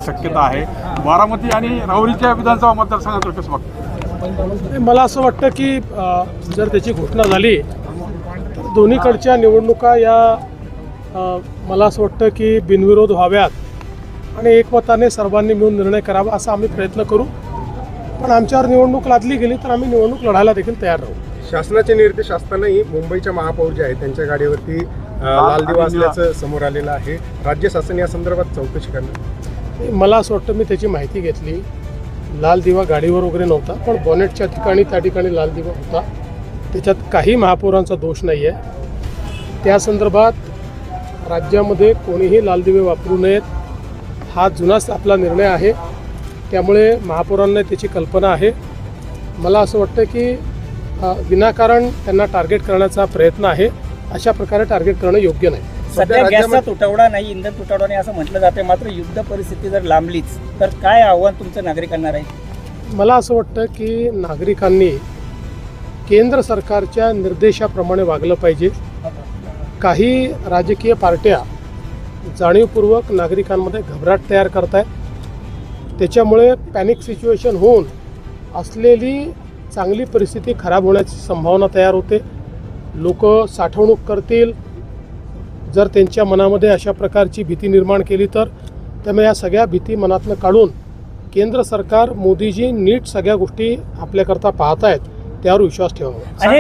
शक्यता आहे. बारामती आणि राहुरीच्या विधानसभा मतदारसंघात कसं बघतो? मला असं वाटतं की जर त्याची घोषणा झाली तर दोन्हीकडच्या निवडणुका या मला असं वाटतं की बिनविरोध व्हाव्यात आणि एकमताने सर्वांनी मिळून निर्णय करावा असा आम्ही प्रयत्न करू. पण आमच्यावर निवडणूक लादली गेली तर आम्ही निवडणूक लढायला देखील तयार राहू. शासनाचे निर्देश असतानाही मुंबईच्या महापौर जे आहेत त्यांच्या गाडीवरती लाल दिवा असल्याचं समोर आलेलं आहे. राज्य शासन या संदर्भात चौकशी करणार. मला असं वाटतं मी त्याची माहिती घेतली. लाल दिवा गाडीवर वगैरे नव्हता, पण बॉनेटच्या ठिकाणी त्या ठिकाणी लाल दिवा होता. त्याच्यात काही महापौरांचा दोष नाही आहे. त्या संदर्भात राज्यामध्ये कोणीही लाल दिवे वापरू नयेत हा जुनाच आपला निर्णय आहे. त्यामुळे महापौरांना त्याची कल्पना आहे. मला असं वाटतं की विनाकारण त्यांना टार्गेट करण्याचा प्रयत्न आहे. अशा प्रकारे टार्गेट करणं योग्य नाही. सध्या गॅसचा तुटवडा नाही, इंधन तुटवडा नाही असं म्हटलं जाते. मात्र युद्ध परिस्थिती जर लांबलीच तर काय आव्हान तुमचं नागरिकांना राहील? मला असं वाटतं की नागरिकांनी केंद्र सरकारच्या निर्देशाप्रमाणे वागलं पाहिजे. काही राजकीय पार्ट्या जाणीवपूर्वक नागरिकांमध्ये घबराट तयार करत आहेत. त्याच्यामुळे पॅनिक सिच्युएशन होऊन असलेली चांगली परिस्थिती खराब होण्याची संभावना तयार होते. लोक साठवणूक करतील. जर त्यांच्या मनामध्ये अशा प्रकारची भीती निर्माण केली तर त्यामुळे या सगळ्या भीती मनातनं काढून केंद्र सरकार मोदीजी नीट सगळ्या गोष्टी आपल्याकरता पाहत आहेत त्यावर विश्वास ठेवावा.